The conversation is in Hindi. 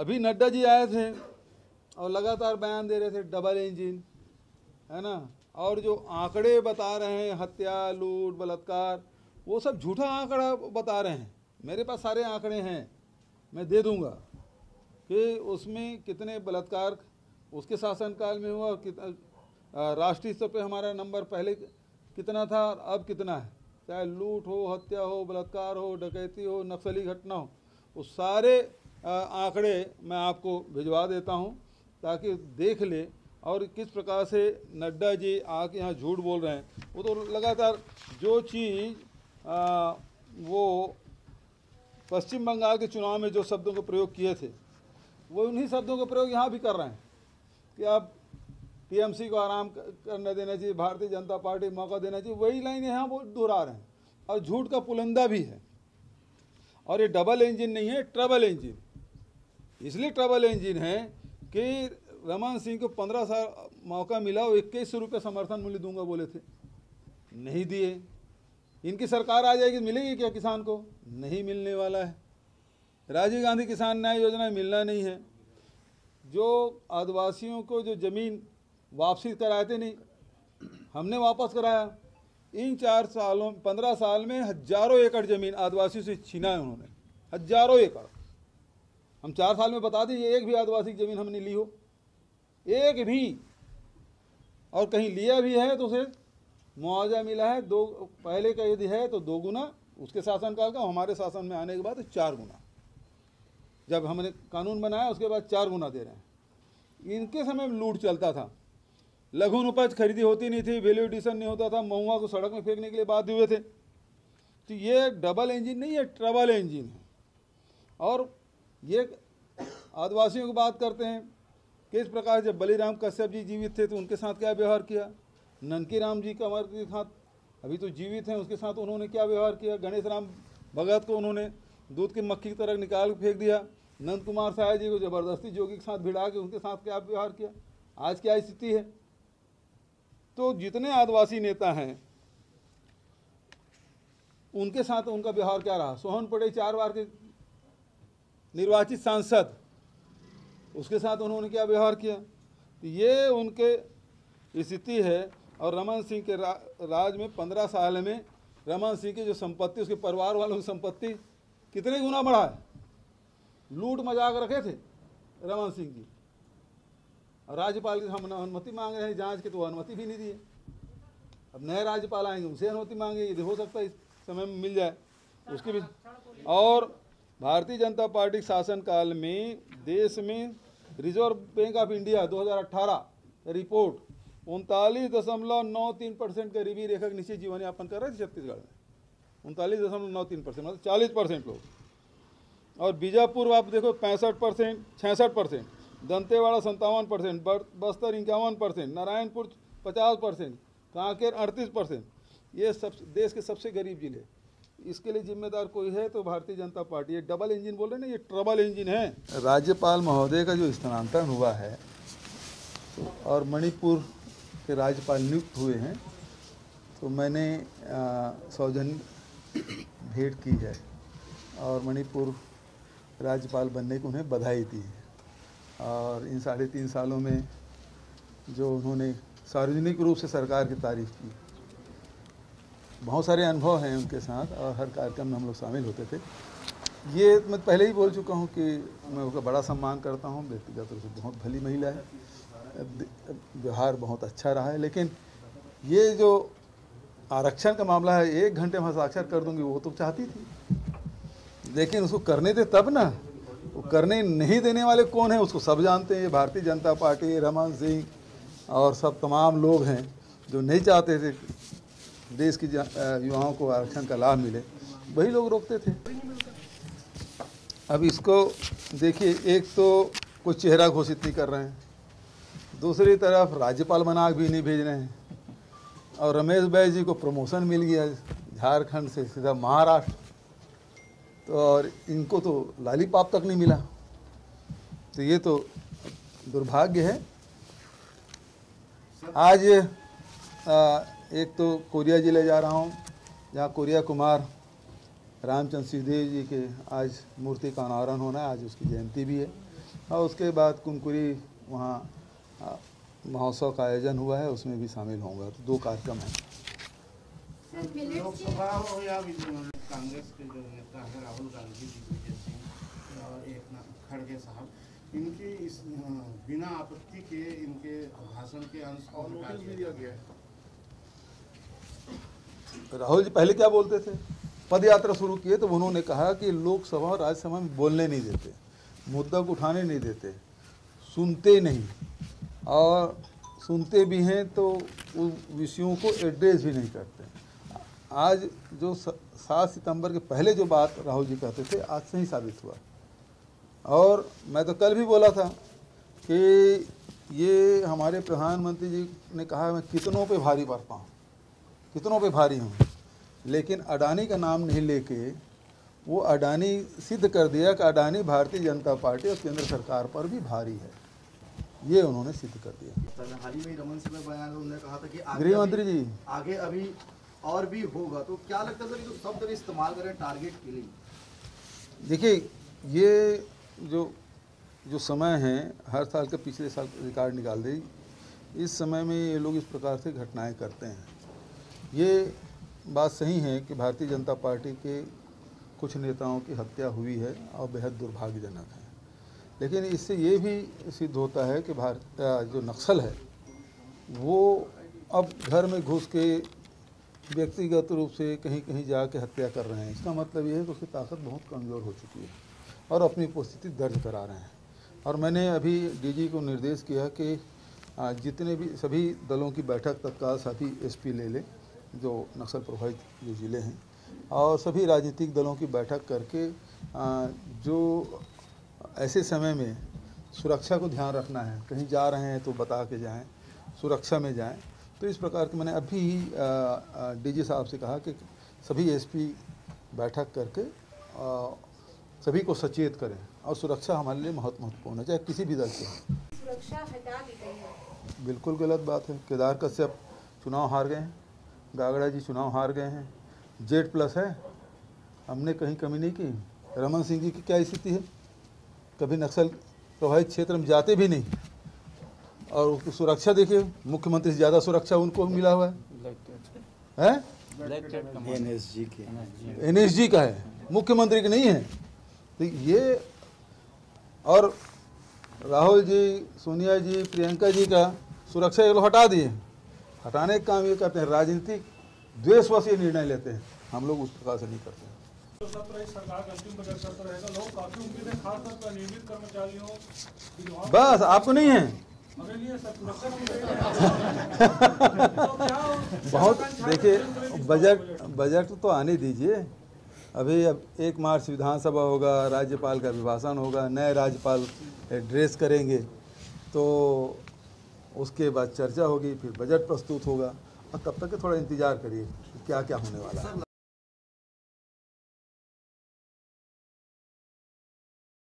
अभी नड्डा जी आए थे और लगातार बयान दे रहे थे डबल इंजन, है ना, और जो आंकड़े बता रहे हैं हत्या, लूट, बलात्कार, वो सब झूठा आंकड़ा बता रहे हैं। मेरे पास सारे आंकड़े हैं, मैं दे दूंगा कि उसमें कितने बलात्कार उसके शासनकाल में हुआ और राष्ट्रीय स्तर पे हमारा नंबर पहले कितना था और अब कितना है। चाहे लूट हो, हत्या हो, बलात्कार हो, डकैती हो, नक्सली घटना हो, वो सारे आंकड़े मैं आपको भिजवा देता हूं ताकि देख ले। और किस प्रकार से नड्डा जी आके यहाँ झूठ बोल रहे हैं। वो तो लगातार जो चीज़ वो पश्चिम बंगाल के चुनाव में जो शब्दों का प्रयोग किए थे, वो उन्हीं शब्दों का प्रयोग यहाँ भी कर रहे हैं कि अब टीएमसी को आराम करने देना चाहिए, भारतीय जनता पार्टी मौका देना चाहिए। वही लाइन यहाँ वो दोहरा रहे हैं और झूठ का पुलंदा भी है। और ये डबल इंजन नहीं है, ट्रबल इंजन। इसलिए ट्रबल इंजन है कि रमन सिंह को 15 साल मौका मिला, वो 2100 रुपये समर्थन मूल्य दूंगा बोले थे, नहीं दिए। इनकी सरकार आ जाएगी, मिलेगी क्या किसान को? नहीं मिलने वाला है। राजीव गांधी किसान न्याय योजना मिलना नहीं है। जो आदिवासियों को जो ज़मीन वापसी कराए थे, नहीं, हमने वापस कराया। इन 15 साल में हजारों एकड़ ज़मीन आदिवासियों से छीना है उन्होंने, हजारों एकड़। हम 4 साल में बता दीजिए एक भी आदिवासी की ज़मीन हमने ली हो, एक भी। और कहीं लिया भी है तो उसे मुआवजा मिला है दो, पहले का यदि है तो 2 गुना उसके शासनकाल का, हमारे शासन में आने के बाद 4 गुना। जब हमने कानून बनाया उसके बाद 4 गुना दे रहे हैं। इनके समय में लूट चलता था, लघु उपज खरीदी होती नहीं थी, वैल्यू एडिशन नहीं होता था, महुआ को सड़क में फेंकने के लिए बाध्य हुए थे। तो ये डबल इंजन नहीं है, ट्रबल इंजन है। और ये आदिवासियों की बात करते हैं, किस प्रकार जब बलिराम कश्यप जी जीवित थे तो उनके साथ क्या व्यवहार किया, ननकी राम जी कंवर के साथ अभी तो जीवित हैं उसके साथ उन्होंने क्या व्यवहार किया, गणेश राम भगत को उन्होंने दूध की मक्खी की तरह निकाल फेंक दिया, नंद कुमार साय जी को ज़बरदस्ती जोगी के साथ भिड़ा के उनके साथ क्या व्यवहार किया, आज क्या स्थिति है। तो जितने आदिवासी नेता हैं उनके साथ उनका व्यवहार क्या रहा। सोहन पटेल 4 बार के निर्वाचित सांसद, उसके साथ उन्होंने क्या व्यवहार किया। तो ये उनके स्थिति है। और रमन सिंह के राज में 15 साल में रमन सिंह की जो संपत्ति, उसके परिवार वालों की संपत्ति कितने गुना बढ़ा है। लूट मजाक रखे थे रमन सिंह की, और राज्यपाल की हम अनुमति मांग रहे हैं जांच की, तो अनुमति भी नहीं दी है। अब नए राज्यपाल आएंगे, उनसे अनुमति मांगे, यदि हो सकता है इस समय में मिल जाए उसकी भी। और भारतीय जनता पार्टी शासनकाल में देश में reserve bank of India 2018 report 39.93% गरीबी रेखा के नीचे जीवन यापन कर रहे थे छत्तीसगढ़ में। 39.93% मतलब 40% लोग। और बीजापुर आप देखो 65%, 66%, दंतेवाड़ा 57%, बस्तर 51%, नारायणपुर 50%, कांकेर 38%। ये सब देश के सबसे गरीब जिले। इसके लिए जिम्मेदार कोई है तो भारतीय जनता पार्टी। ये डबल इंजन बोल रहे हैं ना, ये ट्रबल इंजन है। राज्यपाल महोदय का जो स्थानांतरण हुआ है और मणिपुर के राज्यपाल नियुक्त हुए हैं, तो मैंने सौजन्य भेंट की है और मणिपुर राज्यपाल बनने को उन्हें बधाई दी है। और इन 3.5 सालों में जो उन्होंने सार्वजनिक रूप से सरकार की तारीफ की, बहुत सारे अनुभव हैं उनके साथ और हर कार्यक्रम में हम लोग शामिल होते थे। ये मैं पहले ही बोल चुका हूँ कि मैं उसका बड़ा सम्मान करता हूँ, व्यक्तिगत रूप से बहुत भली महिला है, व्यवहार बहुत अच्छा रहा है। लेकिन ये जो आरक्षण का मामला है, 1 घंटे में हस्ताक्षर कर दूंगी, वो तो चाहती थी, लेकिन उसको करने दे तब ना। वो करने नहीं देने वाले कौन है उसको सब जानते हैं। ये भारतीय जनता पार्टी, रमन सिंह और सब तमाम लोग हैं जो नहीं चाहते थे देश की युवाओं को आरक्षण का लाभ मिले, वही लोग रोकते थे। अब इसको देखिए, एक तो कोई चेहरा घोषित नहीं कर रहे हैं, दूसरी तरफ राज्यपाल बना भी नहीं भेज रहे हैं, और रमेश बैस जी को प्रमोशन मिल गया झारखंड से सीधा महाराष्ट्र, तो और इनको तो लॉलीपॉप तक नहीं मिला। तो ये तो दुर्भाग्य है। आज एक तो कोरिया जिले जा रहा हूँ, जहाँ कोरिया कुमार रामचंद्र सिंहदेव जी के आज मूर्ति का अनावरण होना है, आज उसकी जयंती भी है। और उसके बाद कुनकुरी वहाँ महोत्सव का आयोजन हुआ है, उसमें भी शामिल होऊंगा। तो 2 कार्यक्रम हैं। लोकसभा हो या कांग्रेस के जो नेता है राहुल गांधी जी, विजय सिंह और एकनाथ खड़गे साहब, इनकी इस बिना आपत्ति के इनके भाषण के अंश को नोटिस भी दिया गया है। राहुल जी पहले क्या बोलते थे? पद यात्रा शुरू किए तो उन्होंने कहा कि लोकसभा और राज्यसभा में बोलने नहीं देते, मुद्दा को उठाने नहीं देते, सुनते नहीं, और सुनते भी हैं तो उन विषयों को एड्रेस भी नहीं करते। आज जो 7 सितंबर के पहले जो बात राहुल जी कहते थे, आज से ही साबित हुआ। और मैं तो कल भी बोला था कि ये हमारे प्रधानमंत्री जी ने कहा मैं कितनों पे भारी पड़ता हूँ, कितनों पे भारी हूँ, लेकिन अडानी का नाम नहीं लेके वो अडानी सिद्ध कर दिया कि अडानी भारतीय जनता पार्टी और केंद्र सरकार पर भी भारी है। ये उन्होंने सिद्ध कर दिया। हाल ही में रमन सिंह में बयान उन्होंने कहा था कि गृह मंत्री जी आगे अभी और भी होगा, तो क्या लगता है सर कि शब्द का इस्तेमाल करें टारगेट के लिए? देखिए, ये जो समय है, हर साल के पिछले साल रिकॉर्ड निकाल दे, इस समय में ये लोग इस प्रकार से घटनाएं करते हैं। ये बात सही है कि भारतीय जनता पार्टी के कुछ नेताओं की हत्या हुई है और बेहद दुर्भाग्यजनक है, लेकिन इससे ये भी सिद्ध होता है कि जो नक्सल है वो अब घर में घुस के व्यक्तिगत रूप से कहीं कहीं जाके हत्या कर रहे हैं। इसका मतलब ये है कि उसकी ताकत बहुत कमज़ोर हो चुकी है और अपनी उपस्थिति दर्ज करा रहे हैं। और मैंने अभी डीजी को निर्देश किया कि जितने भी सभी दलों की बैठक तत्काल सभी एसपी ले लें जो नक्सल प्रभावित जो ज़िले हैं, और सभी राजनीतिक दलों की बैठक करके जो ऐसे समय में सुरक्षा को ध्यान रखना है, कहीं जा रहे हैं तो बता के जाएं, सुरक्षा में जाएं। तो इस प्रकार के मैंने अभी ही डीजी साहब से कहा कि सभी एसपी बैठक करके सभी को सचेत करें, और सुरक्षा हमारे लिए बहुत महत्वपूर्ण है, चाहे किसी भी दल से। सुरक्षा हटा दी गई है। बिल्कुल गलत बात है। केदार कश्यप चुनाव हार गए हैं, गागड़ा जी चुनाव हार गए हैं, Z+ है, हमने कहीं कमी नहीं की। रमन सिंह जी की क्या स्थिति है? कभी नक्सल प्रभावित क्षेत्र में जाते भी नहीं, और उसकी सुरक्षा देखिए, मुख्यमंत्री से ज़्यादा सुरक्षा उनको मिला हुआ है। NSG का है, मुख्यमंत्री की नहीं है। तो ये, और राहुल जी, सोनिया जी, प्रियंका जी का सुरक्षा ये लोग हटा दिए। हटाने का काम ये करते हैं, राजनीतिक द्वेषवश ये निर्णय लेते हैं। हम लोग उस प्रकार से नहीं करते हैं। तो सत्र सरकार का अंतिम बजट सत्र रहेगा, लोग काफी उम्मीद है, खासतौर पर नियमित कर्मचारियों बस आपको नहीं है हमारे लिए सुरक्षा बहुत। देखिए, बजट तो आने दीजिए। अभी अब 1 मार्च विधानसभा होगा, राज्यपाल का अभिभाषण होगा, नए राज्यपाल एड्रेस करेंगे, तो उसके बाद चर्चा होगी, फिर बजट प्रस्तुत होगा, और तब तक के थोड़ा इंतज़ार करिए क्या क्या होने वाला है।